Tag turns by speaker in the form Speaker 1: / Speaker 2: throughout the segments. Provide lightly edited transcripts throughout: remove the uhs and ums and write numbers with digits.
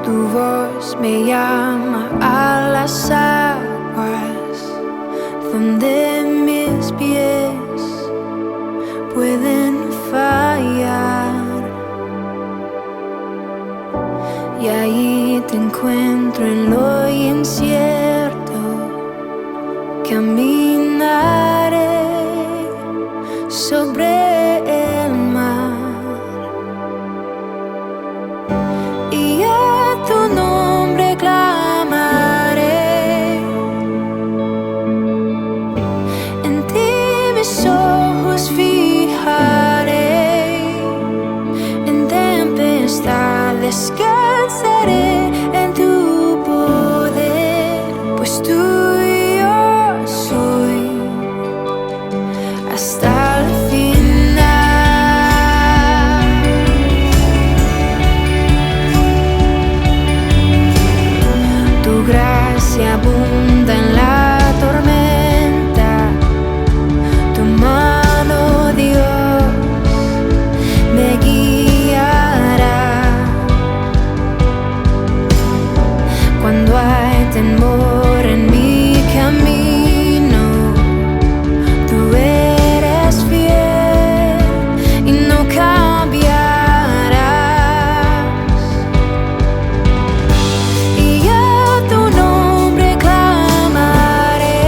Speaker 1: Tu voz me llama a las aguas donde mis pies pueden fallar, y ahí te encuentro en lo incierto. Caminaré sobre el mar y a tu nombre clamaré. En ti mis ojos fijaré. En tempestad descansaré en tu poder, pues tuyo soy hasta el final. Tu gracia abunda en la tormenta, tu mano, Dios, me guiará. Cuando hay temor en mi camino, tú eres fiel y no cambiarás. Y a tu nombre clamaré.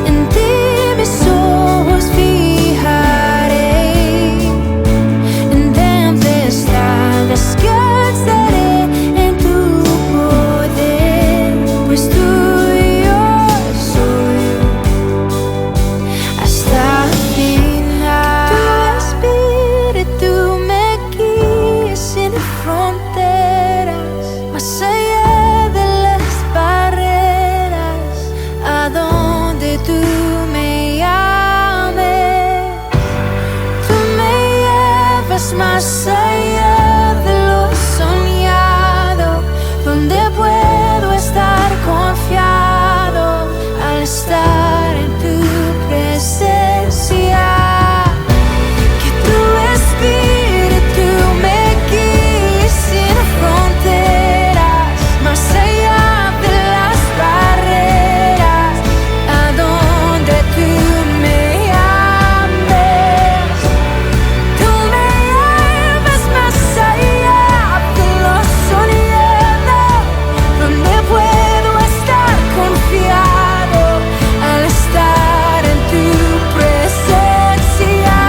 Speaker 1: En ti mis ojos fijaré. En tempestad descansaré en tu poder, pues tuyo soy hasta el final. Tu espíritu me guía sin fronteras, más allá de las barreras, a donde tú me llames. Tú me llevas más allá de lo soñado, donde puedo estar confiado al estar en tu presencia. Que tu espíritu me guíe sin fronteras, más allá de las barreras, a donde tú me llames. Tú me llevas más allá de lo soñado, donde puedo estar confiado al estar en tu presencia.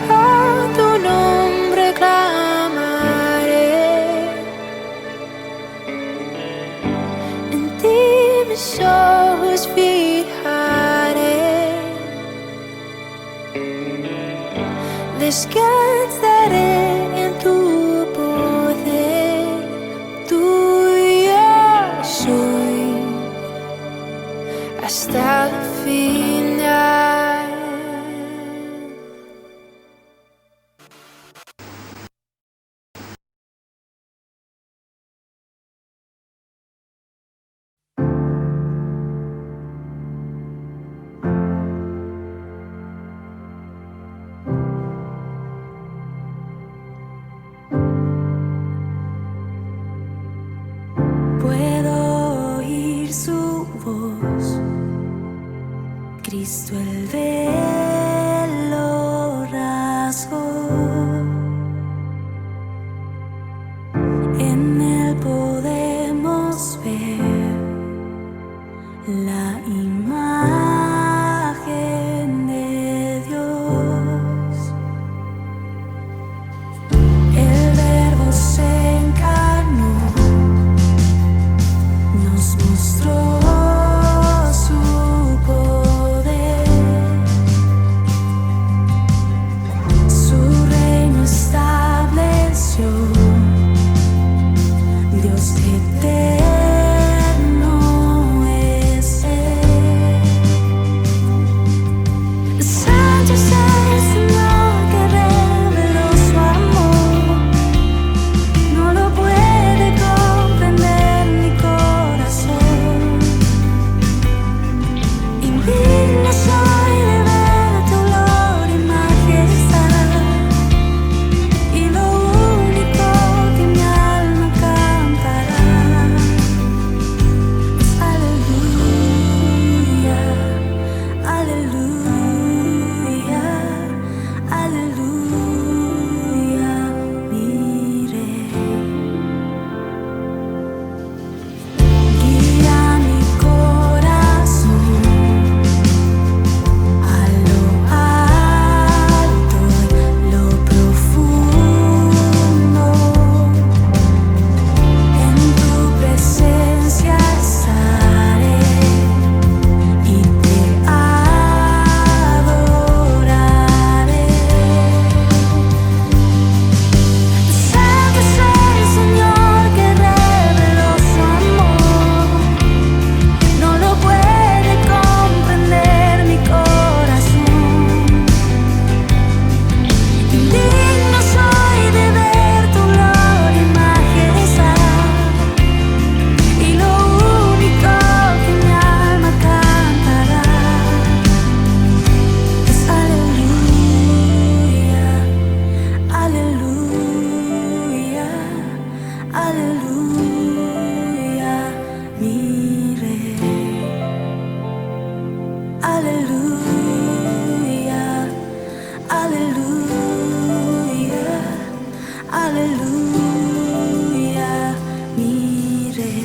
Speaker 1: A tu nombre clamaré. En ti mis ojos fijaré. Descansaré en tu poder, tuyo soy hasta el final. Puedo oír su voz Cristo el velo rasgó, en él podemos ver la imagen de Dios. El Verbo se encarnó, nos mostró su poder, su reino estableció, Dios eterno es Él. Santo es el Señor que reveló su amor, no lo puede comprender mi corazón. Indigno soy de ver tu gloria y majestad, y lo único que mi alma cantará es aleluya, aleluya, aleluya, mi Rey. Guía mi corazón a lo alto y lo profundo. En tu presencia estaré y te adoraré. Santo es el Señor que reveló su amor, no lo puede comprender mi corazón. Indigno soy de ver tu gloria y majestad, y lo único que mi alma cantará es aleluya, aleluya, aleluya, mi Rey. Aleluya, aleluya, aleluya, mi Rey.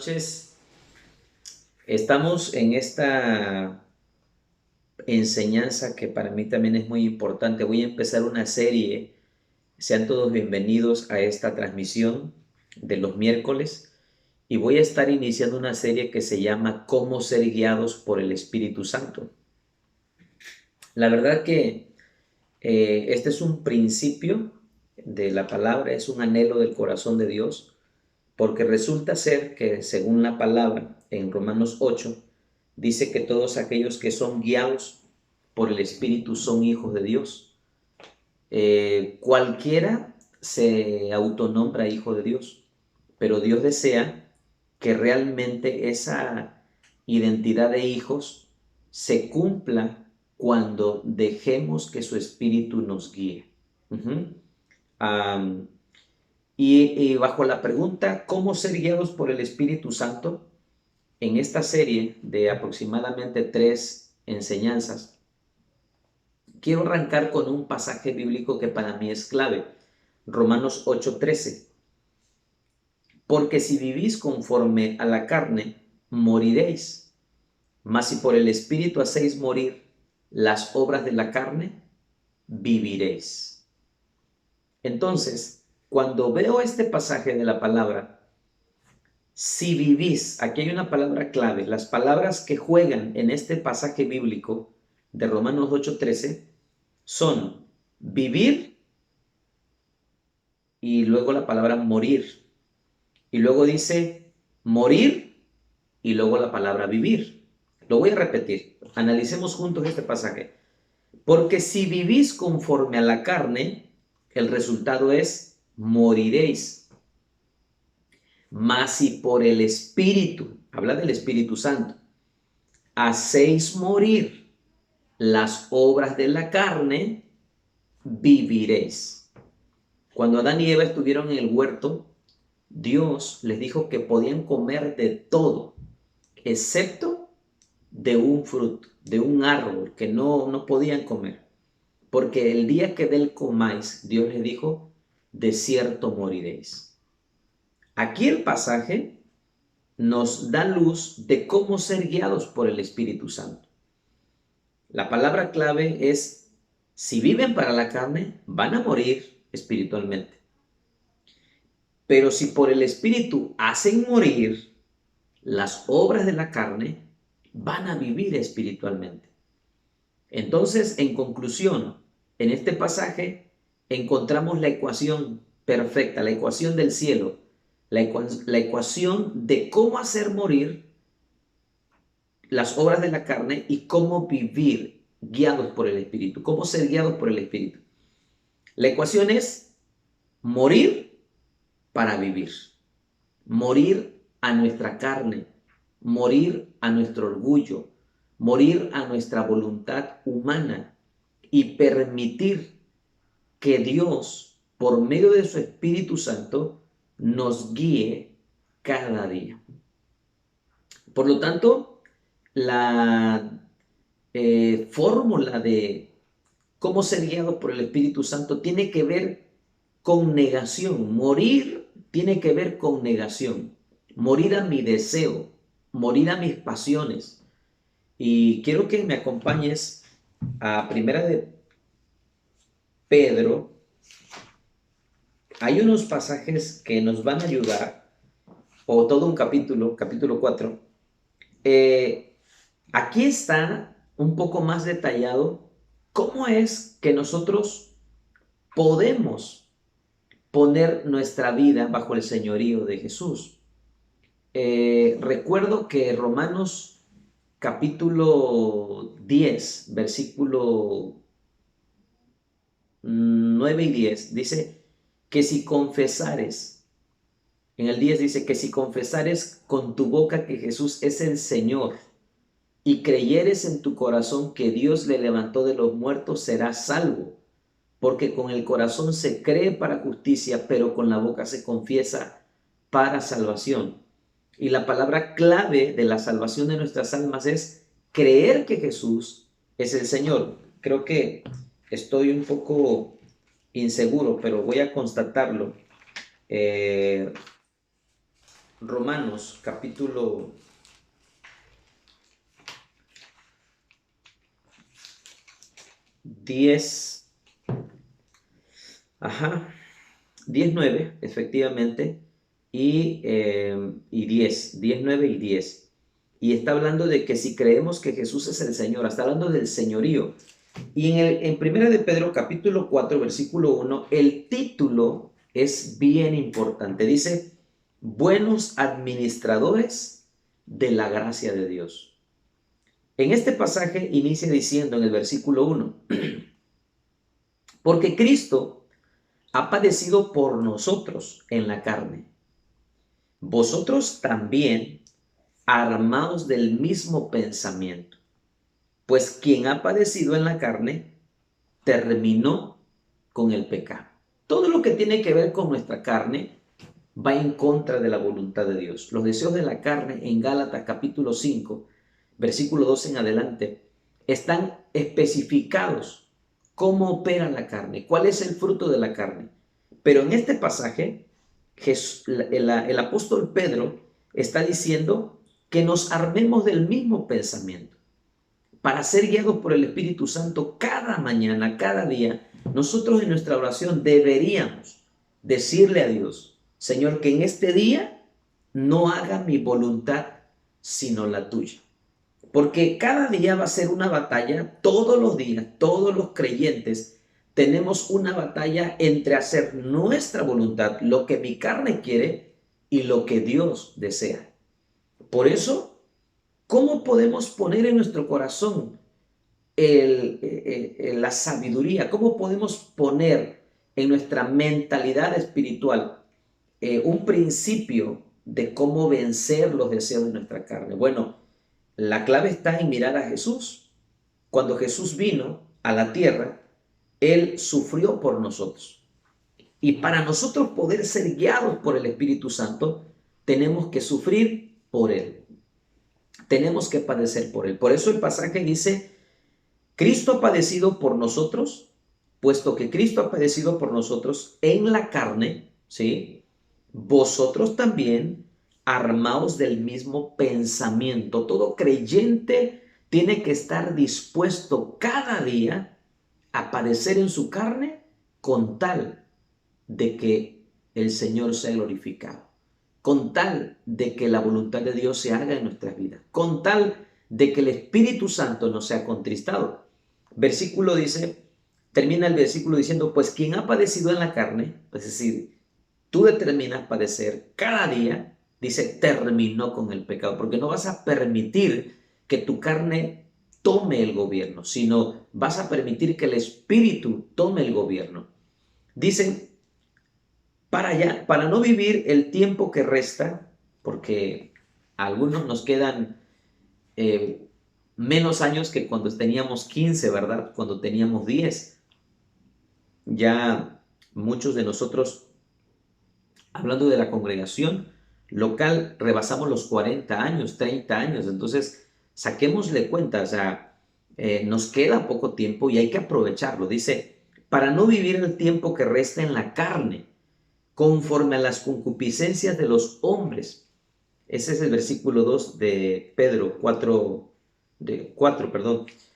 Speaker 2: noches. Estamos en esta enseñanza que para mí también es muy importante. Voy a empezar una serie. Sean todos bienvenidos a esta transmisión de los miércoles. Y voy a estar iniciando una serie que se llama Cómo ser guiados por el Espíritu Santo. La verdad que este es un principio de la palabra, es un anhelo del corazón de Dios, porque resulta ser que según la palabra en Romanos 8, dice que todos aquellos que son guiados por el Espíritu son hijos de Dios. Cualquiera se autonombra hijo de Dios, pero Dios desea que realmente esa identidad de hijos se cumpla cuando dejemos que su Espíritu nos guíe. Y bajo la pregunta, ¿cómo ser guiados por el Espíritu Santo? En esta serie de aproximadamente 3 enseñanzas, quiero arrancar con un pasaje bíblico que para mí es clave. Romanos 8:13. Porque si vivís conforme a la carne, moriréis. Mas si por el Espíritu hacéis morir las obras de la carne, viviréis. Entonces, cuando veo este pasaje de la palabra, si vivís, aquí hay una palabra clave. Las palabras que juegan en este pasaje bíblico de Romanos 8:13 son vivir y luego la palabra morir. Y luego dice morir y luego la palabra vivir. Lo voy a repetir. Analicemos juntos este pasaje. Porque si vivís conforme a la carne, el resultado es moriréis. Mas si por el Espíritu, habla del Espíritu Santo, hacéis morir las obras de la carne, viviréis. Cuando Adán y Eva estuvieron en el huerto, Dios les dijo que podían comer de todo, excepto de un fruto, de un árbol que no podían comer. Porque el día que del comáis, Dios les dijo, de cierto moriréis. Aquí el pasaje nos da luz de cómo ser guiados por el Espíritu Santo. La palabra clave es, si viven para la carne, van a morir espiritualmente. Pero si por el Espíritu hacen morir las obras de la carne, van a vivir espiritualmente. Entonces, en conclusión, en este pasaje encontramos la ecuación perfecta, la ecuación del cielo, la ecuación de cómo hacer morir las obras de la carne y cómo vivir guiados por el Espíritu, cómo ser guiados por el Espíritu. La ecuación es morir para vivir, morir a nuestra carne, morir a nuestro orgullo, morir a nuestra voluntad humana y permitir que Dios, por medio de su Espíritu Santo, nos guíe cada día. Por lo tanto, la fórmula de cómo ser guiado por el Espíritu Santo tiene que ver con negación. Morir tiene que ver con negación. Morir a mi deseo, morir a mis pasiones. Y quiero que me acompañes a Primera de Pedro. Hay unos pasajes que nos van a ayudar, o todo un capítulo 4. Aquí está un poco más detallado cómo es que nosotros podemos poner nuestra vida bajo el señorío de Jesús. Recuerdo que Romanos capítulo 10, versículo 9 y 10, dice que si confesares, en el 10 dice que si confesares con tu boca que Jesús es el Señor y creyeres en tu corazón que Dios le levantó de los muertos, serás salvo. Porque con el corazón se cree para justicia, pero con la boca se confiesa para salvación. Y la palabra clave de la salvación de nuestras almas es creer que Jesús es el Señor. Creo que estoy un poco inseguro, pero voy a constatarlo. Romanos capítulo 10, 9, efectivamente, y 10, 10, 9 y 10. Y está hablando de que si creemos que Jesús es el Señor, está hablando del señorío. Y en Primera de Pedro, capítulo 4, versículo 1, el título es bien importante. Dice, buenos administradores de la gracia de Dios. En este pasaje inicia diciendo en el versículo 1, porque Cristo ha padecido por nosotros en la carne. Vosotros también, armados del mismo pensamiento. Pues quien ha padecido en la carne, terminó con el pecado. Todo lo que tiene que ver con nuestra carne va en contra de la voluntad de Dios. Los deseos de la carne en Gálatas capítulo 5, versículo 12 en adelante, están especificados cómo opera la carne, cuál es el fruto de la carne. Pero en este pasaje, el apóstol Pedro está diciendo que nos armemos del mismo pensamiento para ser guiados por el Espíritu Santo cada mañana, cada día. Nosotros en nuestra oración deberíamos decirle a Dios, Señor, que en este día no haga mi voluntad sino la tuya. Porque cada día va a ser una batalla, todos los días, todos los creyentes tenemos una batalla entre hacer nuestra voluntad, lo que mi carne quiere y lo que Dios desea. Por eso, ¿cómo podemos poner en nuestro corazón la sabiduría? ¿Cómo podemos poner en nuestra mentalidad espiritual un principio de cómo vencer los deseos de nuestra carne? Bueno, la clave está en mirar a Jesús. Cuando Jesús vino a la tierra, Él sufrió por nosotros. Y para nosotros poder ser guiados por el Espíritu Santo, tenemos que sufrir por Él. Tenemos que padecer por Él. Por eso el pasaje dice, Cristo ha padecido por nosotros, puesto que Cristo ha padecido por nosotros en la carne, ¿sí? Vosotros también, armaos del mismo pensamiento. Todo creyente tiene que estar dispuesto cada día a padecer en su carne con tal de que el Señor sea glorificado, con tal de que la voluntad de Dios se haga en nuestras vidas, con tal de que el Espíritu Santo no sea contristado. Versículo dice, termina el versículo diciendo, pues quien ha padecido en la carne, es decir, tú determinas padecer cada día, dice, terminó con el pecado, porque no vas a permitir que tu carne tome el gobierno, sino vas a permitir que el Espíritu tome el gobierno. Dice, para no vivir el tiempo que resta, porque a algunos nos quedan menos años que cuando teníamos 15, ¿verdad? Cuando teníamos 10. Ya muchos de nosotros, hablando de la congregación local, rebasamos los 40 años, 30 años. Entonces, saquémosle cuenta, o sea, nos queda poco tiempo y hay que aprovecharlo. Dice, para no vivir el tiempo que resta en la carne, conforme a las concupiscencias de los hombres. Ese es el versículo 2 de Pedro 4,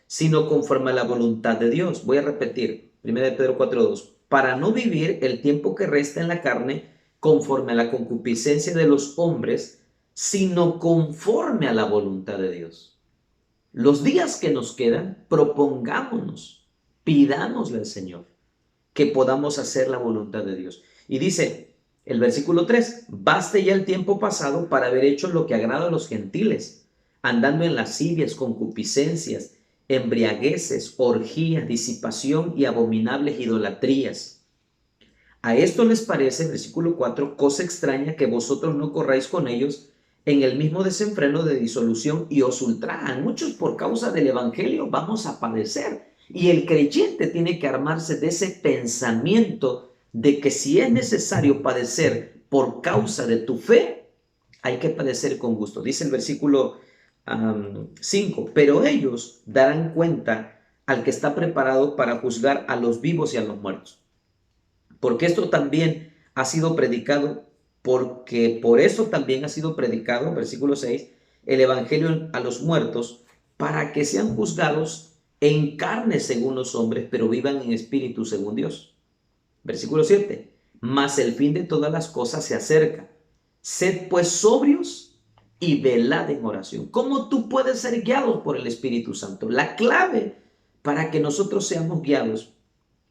Speaker 2: sino conforme a la voluntad de Dios. Voy a repetir, 1 de Pedro 4:2, para no vivir el tiempo que resta en la carne conforme a la concupiscencia de los hombres, sino conforme a la voluntad de Dios. Los días que nos quedan, propongámonos, pidámosle al Señor que podamos hacer la voluntad de Dios. Y dice el versículo 3, baste ya el tiempo pasado para haber hecho lo que agrada a los gentiles, andando en lascivias, concupiscencias, embriagueces, orgías, disipación y abominables idolatrías. A esto les parece, versículo 4, cosa extraña que vosotros no corráis con ellos en el mismo desenfreno de disolución y os ultrajan. Muchos por causa del evangelio vamos a padecer. Y el creyente tiene que armarse de ese pensamiento de que si es necesario padecer por causa de tu fe, hay que padecer con gusto. Dice el versículo 5, pero ellos darán cuenta al que está preparado para juzgar a los vivos y a los muertos. Porque esto también ha sido predicado porque por eso también ha sido predicado, versículo 6, el evangelio a los muertos, para que sean juzgados en carne según los hombres, pero vivan en espíritu según Dios. Versículo 7, mas el fin de todas las cosas se acerca. Sed pues sobrios y velad en oración. ¿Cómo tú puedes ser guiado por el Espíritu Santo? La clave para que nosotros seamos guiados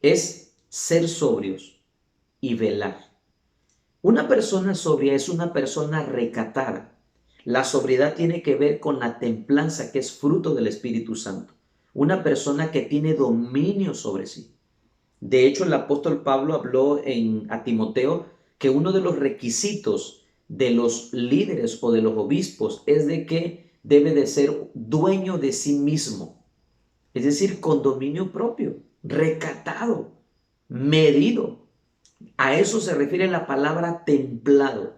Speaker 2: es ser sobrios y velar. Una persona sobria es una persona recatada. La sobriedad tiene que ver con la templanza, que es fruto del Espíritu Santo. Una persona que tiene dominio sobre sí. De hecho, el apóstol Pablo habló a Timoteo que uno de los requisitos de los líderes o de los obispos es de que debe de ser dueño de sí mismo, es decir, con dominio propio, recatado, medido. A eso se refiere la palabra templado.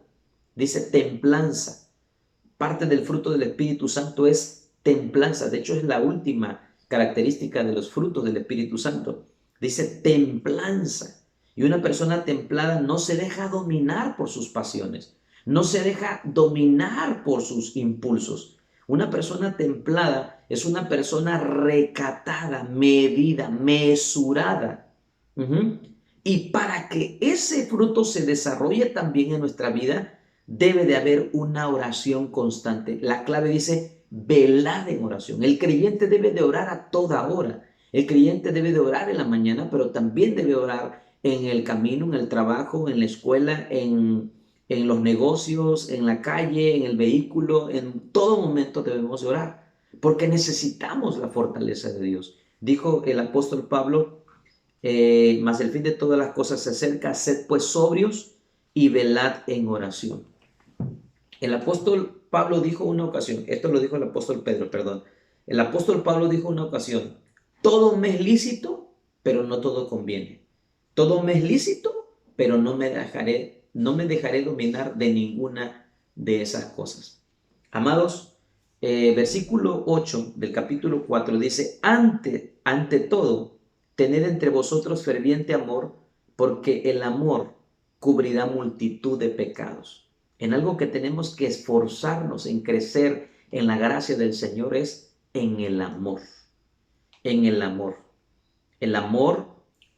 Speaker 2: Dice templanza. Parte del fruto del Espíritu Santo es templanza. De hecho, es la última característica de los frutos del Espíritu Santo. Dice templanza. Y una persona templada no se deja dominar por sus pasiones. No se deja dominar por sus impulsos. Una persona templada es una persona recatada, medida, mesurada. Y para que ese fruto se desarrolle también en nuestra vida, debe de haber una oración constante. La clave dice, velad en oración. El creyente debe de orar a toda hora. El creyente debe de orar en la mañana, pero también debe orar en el camino, en el trabajo, en la escuela, en los negocios, en la calle, en el vehículo. En todo momento debemos de orar, porque necesitamos la fortaleza de Dios. Dijo el apóstol Pablo, mas el fin de todas las cosas se acerca, sed pues sobrios y velad en oración. El apóstol Pablo dijo una ocasión, esto lo dijo el apóstol Pedro, perdón. El apóstol Pablo dijo una ocasión, todo me es lícito, pero no todo conviene. Todo me es lícito, pero no me dejaré dominar de ninguna de esas cosas. Amados, versículo 8 del capítulo 4 dice, ante todo, tened entre vosotros ferviente amor, porque el amor cubrirá multitud de pecados. En algo que tenemos que esforzarnos en crecer en la gracia del Señor es en el amor. En el amor. El amor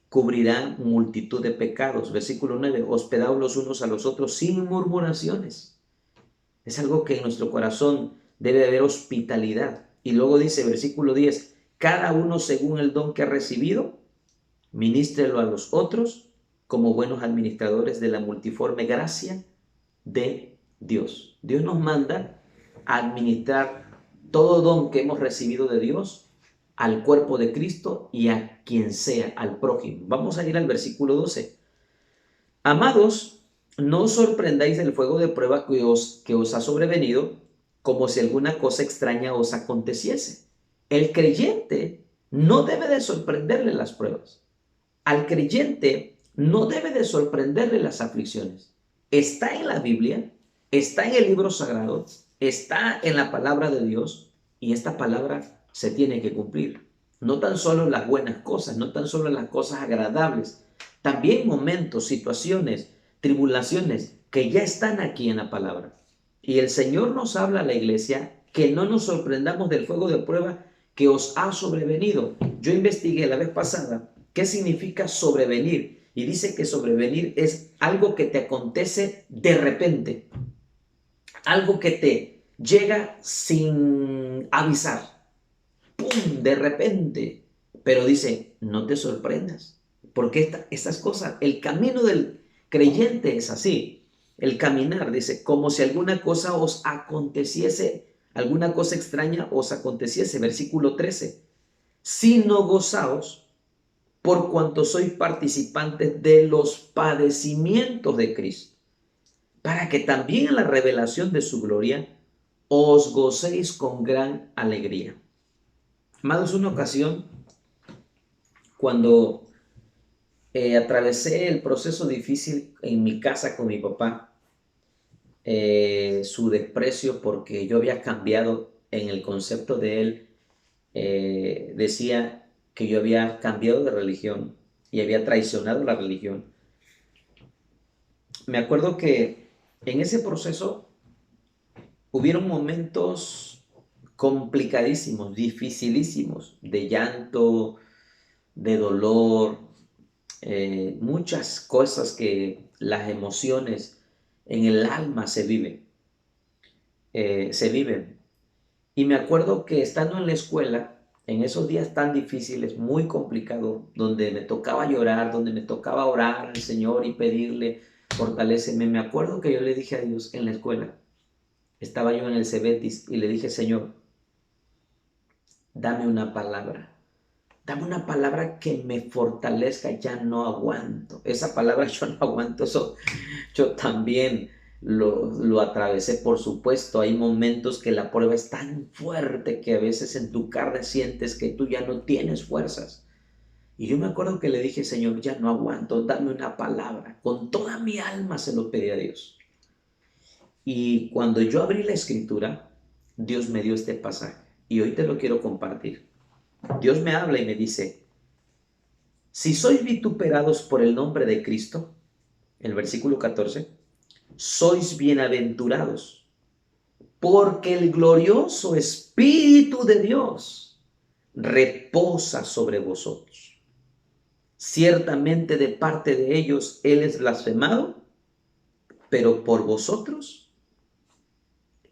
Speaker 2: cubrirá multitud de pecados. Versículo 9, hospedaos los unos a los otros sin murmuraciones. Es algo que en nuestro corazón debe haber hospitalidad. Y luego dice, versículo 10, cada uno según el don que ha recibido, ministrelo a los otros como buenos administradores de la multiforme gracia de Dios. Dios nos manda a administrar todo don que hemos recibido de Dios al cuerpo de Cristo y a quien sea, al prójimo. Vamos a ir al versículo 12. Amados, no os sorprendáis del fuego de prueba que os ha sobrevenido, como si alguna cosa extraña os aconteciese. El creyente no debe de sorprenderle las pruebas. Al creyente no debe de sorprenderle las aflicciones. Está en la Biblia, está en el libro sagrado, está en la palabra de Dios, y esta palabra se tiene que cumplir. No tan solo las buenas cosas, no tan solo las cosas agradables, también momentos, situaciones, tribulaciones que ya están aquí en la palabra. Y el Señor nos habla a la iglesia que no nos sorprendamos del fuego de prueba que os ha sobrevenido. Yo investigué la vez pasada qué significa sobrevenir, y dice que sobrevenir es algo que te acontece de repente, algo que te llega sin avisar, ¡pum!, de repente. Pero dice, no te sorprendas, porque estas cosas, el camino del creyente es así. El caminar, dice, como si alguna cosa os aconteciese, alguna cosa extraña os aconteciese. Versículo 13, sino gozaos por cuanto sois participantes de los padecimientos de Cristo, para que también en la revelación de su gloria os gocéis con gran alegría. Amados, una ocasión, cuando atravesé el proceso difícil en mi casa con mi papá, su desprecio porque yo había cambiado en el concepto de él, decía que yo había cambiado de religión y había traicionado la religión. Me acuerdo que En ese proceso hubieron momentos complicadísimos, dificilísimos, de llanto, de dolor, muchas cosas que las emociones en el alma se viven. Y me acuerdo que estando en la escuela, en esos días tan difíciles, muy complicados, donde me tocaba llorar, donde me tocaba orar al Señor y pedirle, fortaléceme, me acuerdo que yo le dije a Dios en la escuela, estaba yo en el Cebetis y le dije, Señor, dame una palabra. Dame una palabra que me fortalezca, ya no aguanto. Esa palabra yo no aguanto, eso yo también lo atravesé, por supuesto. Hay momentos que la prueba es tan fuerte que a veces en tu carne sientes que tú ya no tienes fuerzas. Y yo me acuerdo que le dije, Señor, ya no aguanto, dame una palabra. Con toda mi alma se lo pedí a Dios. Y cuando yo abrí la escritura, Dios me dio este pasaje. Y hoy te lo quiero compartir. Dios me habla y me dice, si sois vituperados por el nombre de Cristo, el versículo 14, sois bienaventurados, porque el glorioso Espíritu de Dios reposa sobre vosotros. Ciertamente de parte de ellos Él es blasfemado, pero por vosotros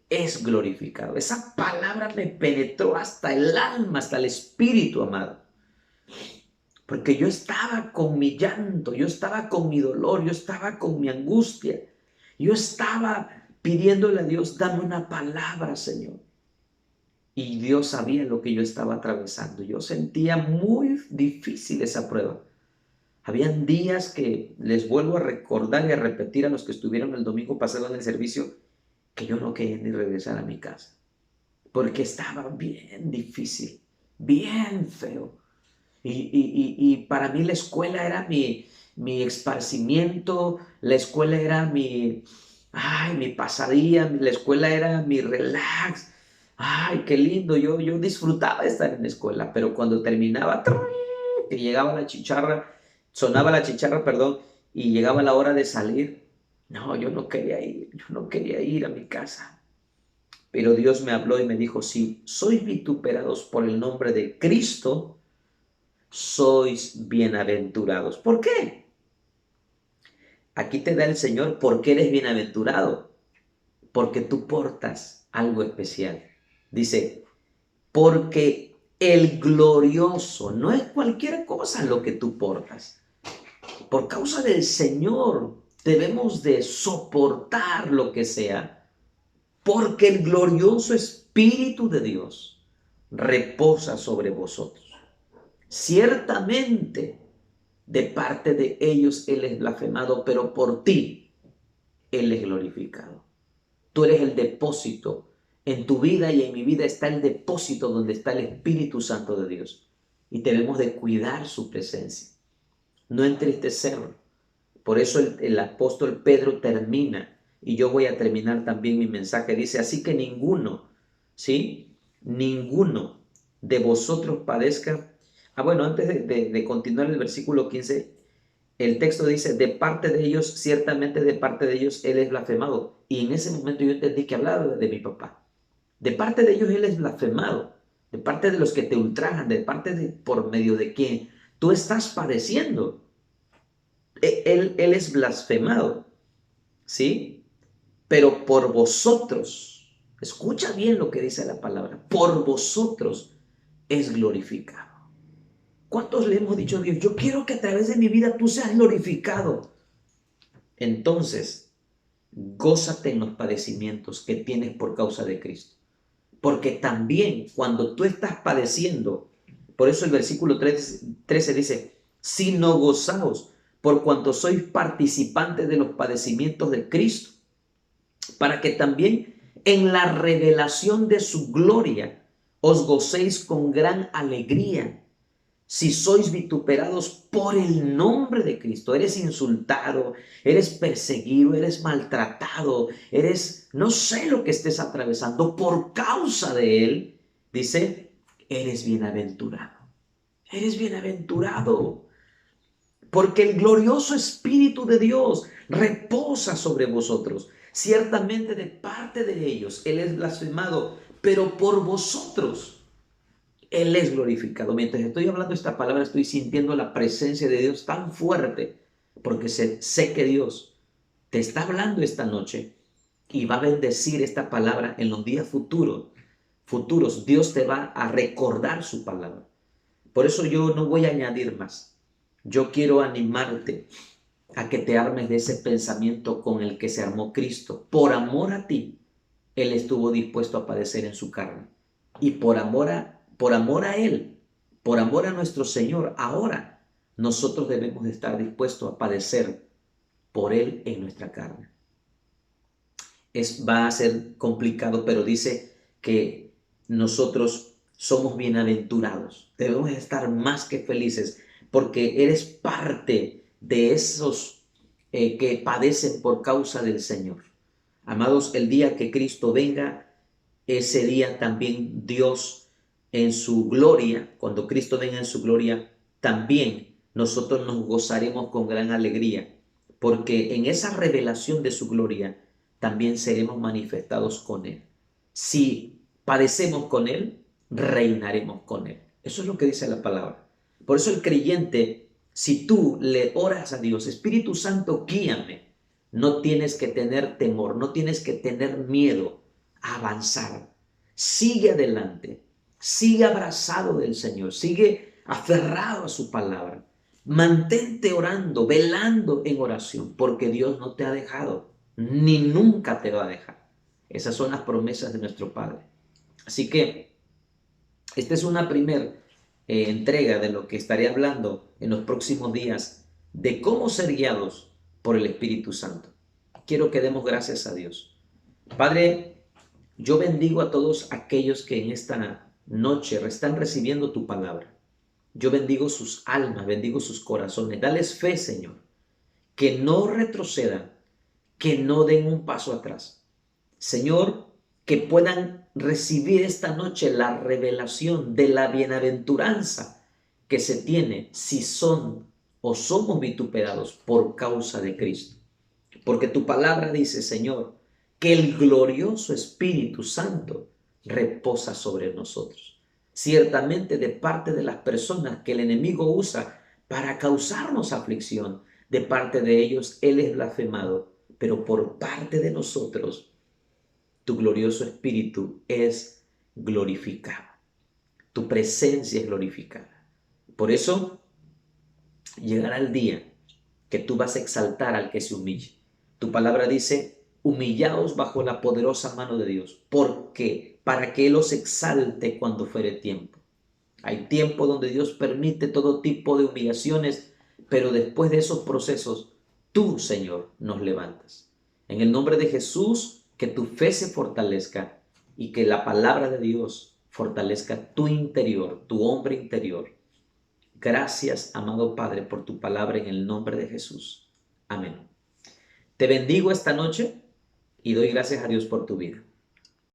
Speaker 2: es glorificado. Esa palabra me penetró hasta el alma, hasta el espíritu, amado. Porque yo estaba con mi llanto, yo estaba con mi dolor, yo estaba con mi angustia. Yo estaba pidiéndole a Dios, dame una palabra, Señor. Y Dios sabía lo que yo estaba atravesando. Yo sentía muy difícil esa prueba. Habían días que les vuelvo a recordar y a repetir a los que estuvieron el domingo pasado en el servicio, que yo no quería ni regresar a mi casa. Porque estaba bien difícil, bien feo. Y para mí la escuela era mi esparcimiento, la escuela era mi pasadía, la escuela era mi relax. Ay, qué lindo, yo disfrutaba de estar en la escuela, pero cuando terminaba, que llegaba la chicharra, sonaba la chicharra, perdón, y llegaba la hora de salir, no, yo no quería ir a mi casa. Pero Dios me habló y me dijo, si sois vituperados por el nombre de Cristo, sois bienaventurados. ¿Por qué? Aquí te da el Señor por qué eres bienaventurado. Porque tú portas algo especial. Dice, porque el glorioso, no es cualquier cosa lo que tú portas. Por causa del Señor debemos de soportar lo que sea. Porque el glorioso Espíritu de Dios reposa sobre vosotros. Ciertamente, de parte de ellos Él es blasfemado, pero por ti Él es glorificado. Tú eres el depósito. En tu vida y en mi vida está el depósito donde está el Espíritu Santo de Dios. Y debemos de cuidar su presencia, no entristecerlo. Por eso el apóstol Pedro termina, y yo voy a terminar también mi mensaje. Dice, así que ninguno, ¿sí? Ninguno de vosotros padezca. Bueno, antes de continuar el versículo 15, el texto dice, de parte de ellos, ciertamente de parte de ellos, Él es blasfemado. Y en ese momento yo entendí que hablaba de mi papá. De parte de ellos Él es blasfemado. De parte de los que te ultrajan, de parte de por medio de quien tú estás padeciendo. Él es blasfemado, ¿sí? Pero por vosotros, escucha bien lo que dice la palabra, por vosotros es glorificado. ¿Cuántos le hemos dicho a Dios, yo quiero que a través de mi vida tú seas glorificado? Entonces, gózate en los padecimientos que tienes por causa de Cristo. Porque también cuando tú estás padeciendo, por eso el versículo 13 dice, sino gozaos por cuanto sois participantes de los padecimientos de Cristo, para que también en la revelación de su gloria os gocéis con gran alegría. Si sois vituperados por el nombre de Cristo, eres insultado, eres perseguido, eres maltratado, no sé lo que estés atravesando, por causa de Él, dice, eres bienaventurado. Eres bienaventurado, porque el glorioso Espíritu de Dios reposa sobre vosotros. Ciertamente de parte de ellos Él es blasfemado, pero por vosotros Él es glorificado. Mientras estoy hablando esta palabra, estoy sintiendo la presencia de Dios tan fuerte, porque sé que Dios te está hablando esta noche y va a bendecir esta palabra en los días futuros. Dios te va a recordar su palabra. Por eso yo no voy a añadir más. Yo quiero animarte a que te armes de ese pensamiento con el que se armó Cristo. Por amor a ti, Él estuvo dispuesto a padecer en su carne. Y por amor a Él, por amor a nuestro Señor, ahora nosotros debemos de estar dispuestos a padecer por Él en nuestra carne. Va a ser complicado, pero dice que nosotros somos bienaventurados. Debemos estar más que felices porque eres parte de esos que padecen por causa del Señor. Amados, el día que Cristo venga, ese día también Dios en su gloria, cuando Cristo venga en su gloria, también nosotros nos gozaremos con gran alegría, porque en esa revelación de su gloria también seremos manifestados con Él. Si padecemos con Él, reinaremos con Él. Eso es lo que dice la palabra. Por eso el creyente, si tú le oras a Dios, Espíritu Santo, guíame, no tienes que tener temor, no tienes que tener miedo a avanzar. Sigue adelante, sigue abrazado del Señor, sigue aferrado a su palabra. Mantente orando, velando en oración, porque Dios no te ha dejado, ni nunca te va a dejar. Esas son las promesas de nuestro Padre. Así que esta es una primera entrega de lo que estaré hablando en los próximos días, de cómo ser guiados por el Espíritu Santo. Quiero que demos gracias a Dios. Padre, yo bendigo a todos aquellos que en esta noche están recibiendo tu palabra. Yo bendigo sus almas, bendigo sus corazones. Dales fe, Señor, que no retrocedan, que no den un paso atrás. Señor, que puedan recibir esta noche la revelación de la bienaventuranza que se tiene si son o somos vituperados por causa de Cristo. Porque tu palabra dice, Señor, que el glorioso Espíritu Santo reposa sobre nosotros. Ciertamente de parte de las personas que el enemigo usa para causarnos aflicción, de parte de ellos Él es blasfemado, pero por parte de nosotros tu glorioso Espíritu es glorificado. Tu presencia es glorificada. Por eso llegará el día que tú vas a exaltar al que se humille. Tu palabra dice, humillaos bajo la poderosa mano de Dios. ¿Por qué? Para que Él os exalte cuando fuere tiempo. Hay tiempo donde Dios permite todo tipo de humillaciones, pero después de esos procesos, tú, Señor, nos levantas. En el nombre de Jesús, que tu fe se fortalezca y que la palabra de Dios fortalezca tu interior, tu hombre interior. Gracias, amado Padre, por tu palabra en el nombre de Jesús. Amén. Te bendigo esta noche y doy gracias a Dios por tu vida.